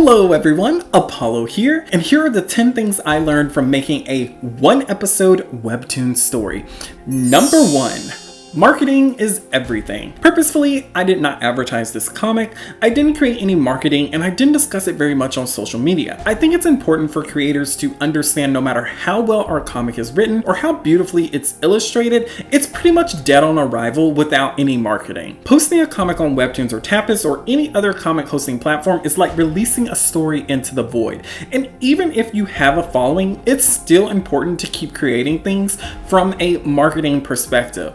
Hello everyone, Apollo here, and here are the 10 things I learned from making a one-episode Webtoon story. Number 1. Marketing is everything. Purposefully, I did not advertise this comic, I didn't create any marketing, and I didn't discuss it very much on social media. I think it's important for creators to understand no matter how well our comic is written or how beautifully it's illustrated, it's pretty much dead on arrival without any marketing. Posting a comic on Webtoons or Tapas or any other comic hosting platform is like releasing a story into the void. And even if you have a following, it's still important to keep creating things from a marketing perspective.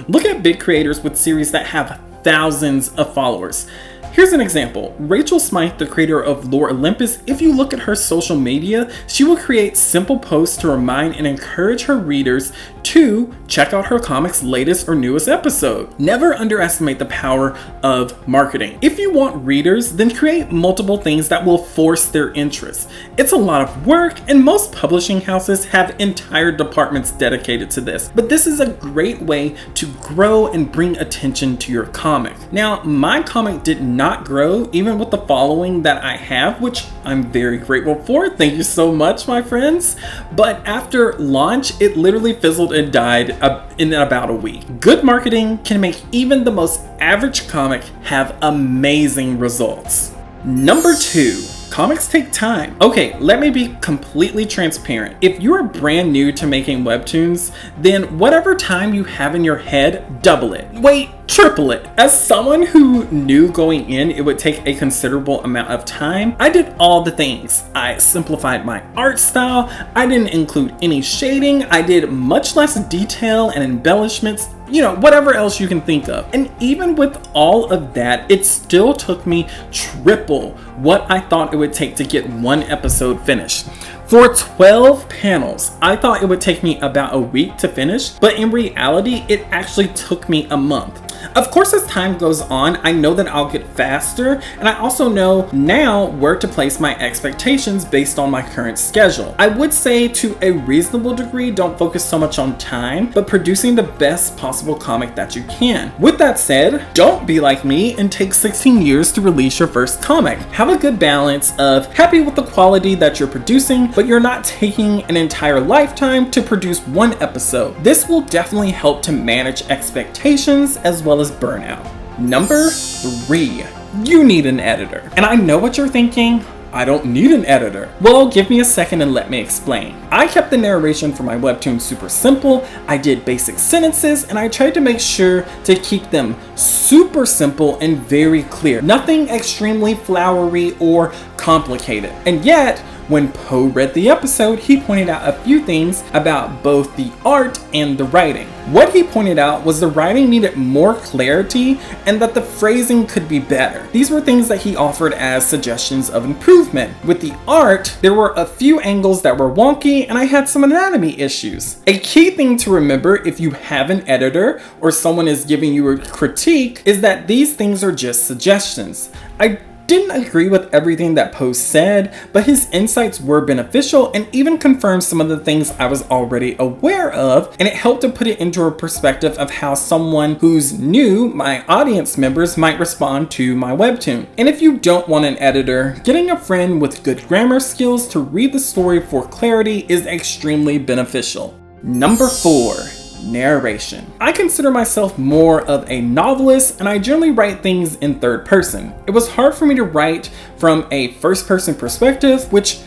Look at big creators with series that have thousands of followers. Here's an example. Rachel Smythe, the creator of Lore Olympus, if you look at her social media, she will create simple posts to remind and encourage her readers to check out her comic's latest or newest episode. Never underestimate the power of marketing. If you want readers, then create multiple things that will force their interest. It's a lot of work, and most publishing houses have entire departments dedicated to this, but this is a great way to grow and bring attention to your comic. Now, my comic did not grow even with the following that I have, which I'm very grateful for. Thank you so much, my friends. But after launch, it literally fizzled and died in about a week. Good marketing can make even the most average comic have amazing results. Number 2. Comics take time. Okay, let me be completely transparent. If you're brand new to making webtoons, then whatever time you have in your head, double it. Wait, triple it. As someone who knew going in it would take a considerable amount of time, I did all the things. I simplified my art style, I didn't include any shading, I did much less detail and embellishments, whatever else you can think of. And even with all of that, it still took me triple what I thought it would take to get one episode finished. For 12 panels, I thought it would take me about a week to finish, but in reality, it actually took me a month. Of course, as time goes on, I know that I'll get faster, and I also know now where to place my expectations based on my current schedule. I would say to a reasonable degree, don't focus so much on time, but producing the best possible comic that you can. With that said, don't be like me and take 16 years to release your first comic. Have a good balance of happy with the quality that you're producing, but you're not taking an entire lifetime to produce one episode. This will definitely help to manage expectations as well as burnout. Number 3, you need an editor. And I know what you're thinking, I don't need an editor. Well, give me a second and let me explain. I kept the narration for my webtoon super simple, I did basic sentences, and I tried to make sure to keep them super simple and very clear. Nothing extremely flowery or complicated. And yet, when Poe read the episode, he pointed out a few things about both the art and the writing. What he pointed out was the writing needed more clarity and that the phrasing could be better. These were things that he offered as suggestions of improvement. With the art, there were a few angles that were wonky and I had some anatomy issues. A key thing to remember if you have an editor or someone is giving you a critique is that these things are just suggestions. I didn't agree with everything that Poe said, but his insights were beneficial and even confirmed some of the things I was already aware of, and it helped to put it into a perspective of how someone who's new, my audience members, might respond to my webtoon. And if you don't want an editor, getting a friend with good grammar skills to read the story for clarity is extremely beneficial. Number 4. Narration. I consider myself more of a novelist and I generally write things in third person. It was hard for me to write from a first person perspective, which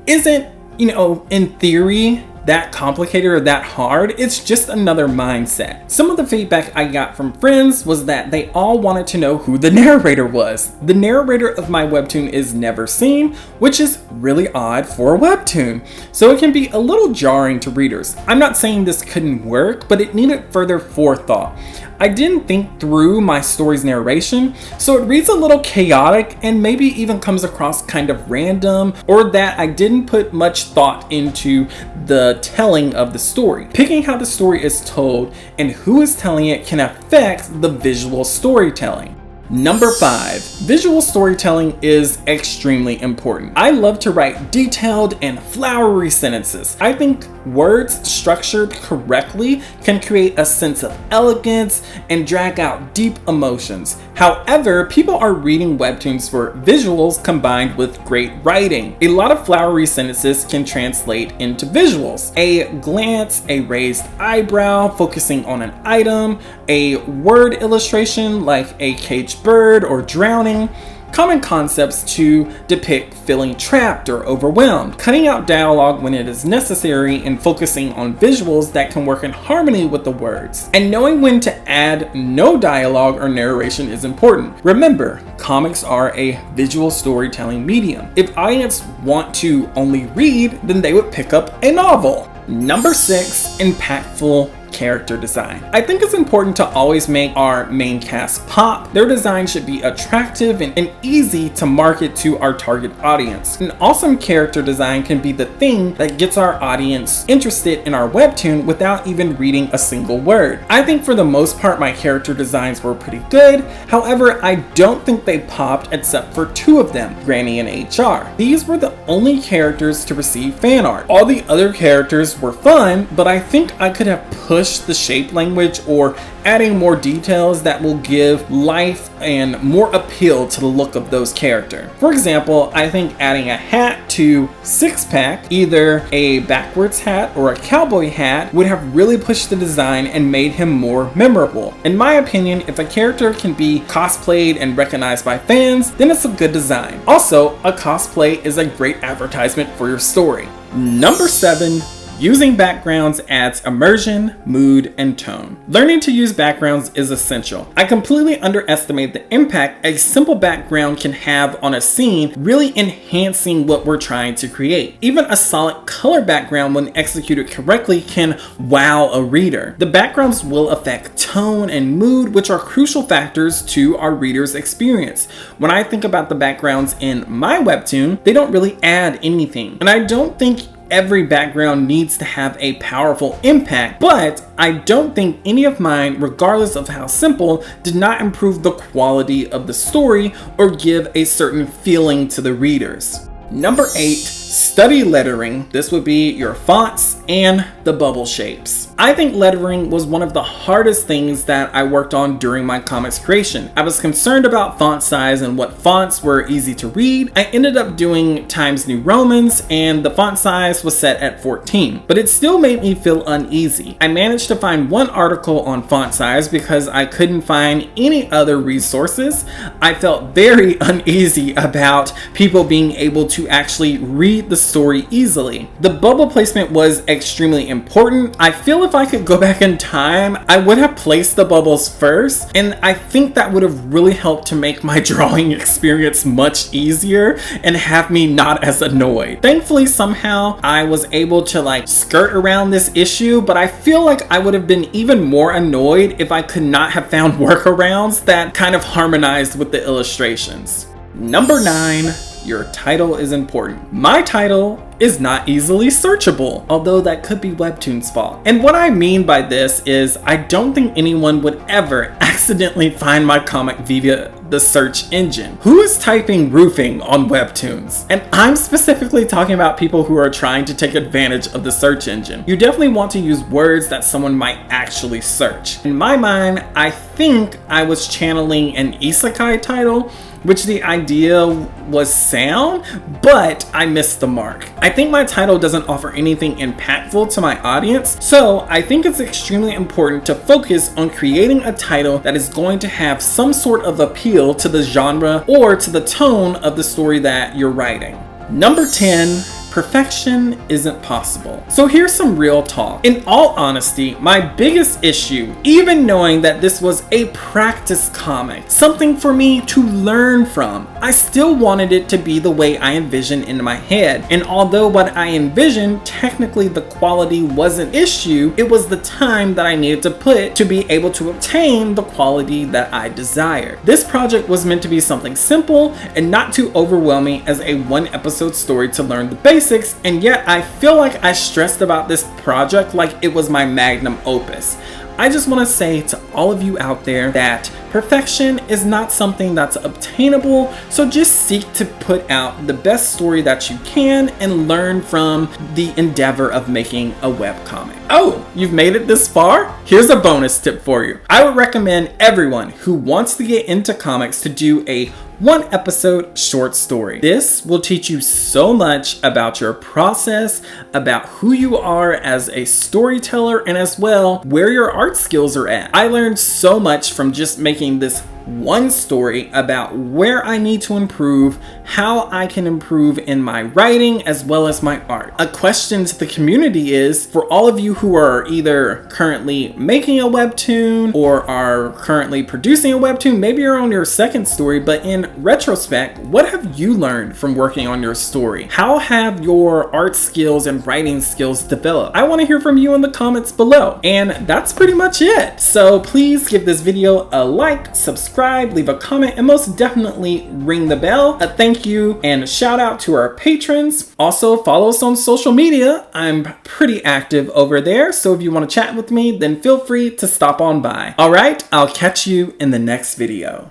isn't, in theory, that complicated or that hard. It's just another mindset. Some of the feedback I got from friends was that they all wanted to know who the narrator was. The narrator of my webtoon is never seen, which is really odd for a webtoon, so it can be a little jarring to readers. I'm not saying this couldn't work, but it needed further forethought. I didn't think through my story's narration, so it reads a little chaotic and maybe even comes across kind of random, or that I didn't put much thought into the telling of the story. Picking how the story is told and who is telling it can affect the visual storytelling. Number 5, visual storytelling is extremely important. I love to write detailed and flowery sentences. I think words structured correctly can create a sense of elegance and drag out deep emotions. However, people are reading webtoons for visuals combined with great writing. A lot of flowery sentences can translate into visuals. A glance, a raised eyebrow focusing on an item, a word illustration like a caged bird or drowning. Common concepts to depict feeling trapped or overwhelmed, cutting out dialogue when it is necessary and focusing on visuals that can work in harmony with the words. And knowing when to add no dialogue or narration is important. Remember, comics are a visual storytelling medium. If audience want to only read, then they would pick up a novel. Number 6, impactful character design. I think it's important to always make our main cast pop. Their design should be attractive and easy to market to our target audience. An awesome character design can be the thing that gets our audience interested in our webtoon without even reading a single word. I think for the most part my character designs were pretty good. However, I don't think they popped except for 2 of them, Granny and HR. These were the only characters to receive fan art. All the other characters were fun, but I think I could have pushed the shape language or adding more details that will give life and more appeal to the look of those characters. For example, I think adding a hat to Six Pack, either a backwards hat or a cowboy hat, would have really pushed the design and made him more memorable. In my opinion, if a character can be cosplayed and recognized by fans, then it's a good design. Also, a cosplay is a great advertisement for your story. Number 7, using backgrounds adds immersion, mood, and tone. Learning to use backgrounds is essential. I completely underestimate the impact a simple background can have on a scene, really enhancing what we're trying to create. Even a solid color background, when executed correctly, can wow a reader. The backgrounds will affect tone and mood, which are crucial factors to our reader's experience. When I think about the backgrounds in my webtoon, they don't really add anything. And I don't think every background needs to have a powerful impact, but I don't think any of mine, regardless of how simple, did not improve the quality of the story or give a certain feeling to the readers. Number 8, study lettering. This would be your fonts and the bubble shapes. I think lettering was one of the hardest things that I worked on during my comics creation. I was concerned about font size and what fonts were easy to read. I ended up doing Times New Romans and the font size was set at 14, but it still made me feel uneasy. I managed to find one article on font size because I couldn't find any other resources. I felt very uneasy about people being able to actually read the story easily. The bubble placement was extremely important. I feel if I could go back in time, I would have placed the bubbles first, and I think that would have really helped to make my drawing experience much easier and have me not as annoyed. Thankfully, somehow I was able to skirt around this issue, but I feel like I would have been even more annoyed if I could not have found workarounds that kind of harmonized with the illustrations. Number 9, your title is important. My title is not easily searchable, although that could be Webtoon's fault. And what I mean by this is I don't think anyone would ever accidentally find my comic via the search engine. Who is typing roofing on Webtoons? And I'm specifically talking about people who are trying to take advantage of the search engine. You definitely want to use words that someone might actually search. In my mind, I think I was channeling an isekai title, which the idea was sound, but I missed the mark. I think my title doesn't offer anything impactful to my audience, so I think it's extremely important to focus on creating a title that is going to have some sort of appeal to the genre or to the tone of the story that you're writing. Number 10, perfection isn't possible. So here's some real talk. In all honesty, my biggest issue, even knowing that this was a practice comic, something for me to learn from, I still wanted it to be the way I envisioned in my head. And although what I envisioned, technically the quality wasn't an issue, it was the time that I needed to put to be able to obtain the quality that I desired. This project was meant to be something simple and not too overwhelming as a one-episode story to learn the basics. And yet I feel like I stressed about this project like it was my magnum opus. I just want to say to all of you out there that perfection is not something that's obtainable, so just seek to put out the best story that you can and learn from the endeavor of making a webcomic. Oh, you've made it this far? Here's a bonus tip for you. I would recommend everyone who wants to get into comics to do a 1-episode short story. This will teach you so much about your process, about who you are as a storyteller, and as well where your art skills are at. I learned so much from just making this one story about where I need to improve, how I can improve in my writing as well as my art. A question to the community is, for all of you who are either currently making a webtoon or are currently producing a webtoon, maybe you're on your second story, but in retrospect, what have you learned from working on your story? How have your art skills and writing skills developed? I want to hear from you in the comments below. And that's pretty much it. So please give this video a like, subscribe, leave a comment, and most definitely ring the bell. A thank you and a shout out to our patrons. Also follow us on social media. I'm pretty active over there, so if you want to chat with me, then feel free to stop on by. All right, I'll catch you in the next video.